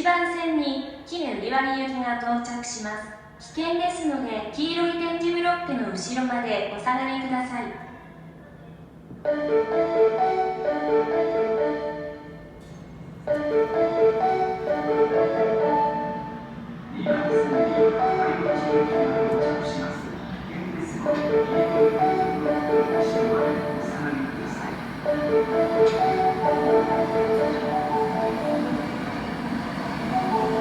1番線に絹売割行きが到着します。危険ですので、黄色い点字ブロックの後ろまでお下がりください。2番線に海口行きが到着します。危険ですので、黄色い点字ブロックの後ろまでお下がりくださ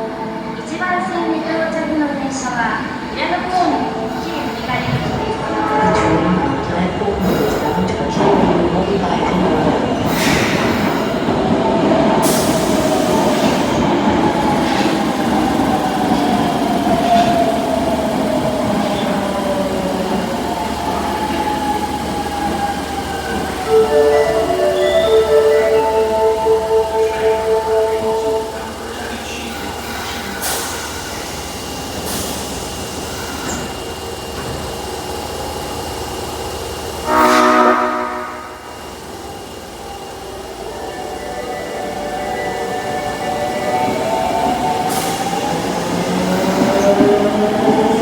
い。1番線に到着の電車は裏の方に桐生売割行きです。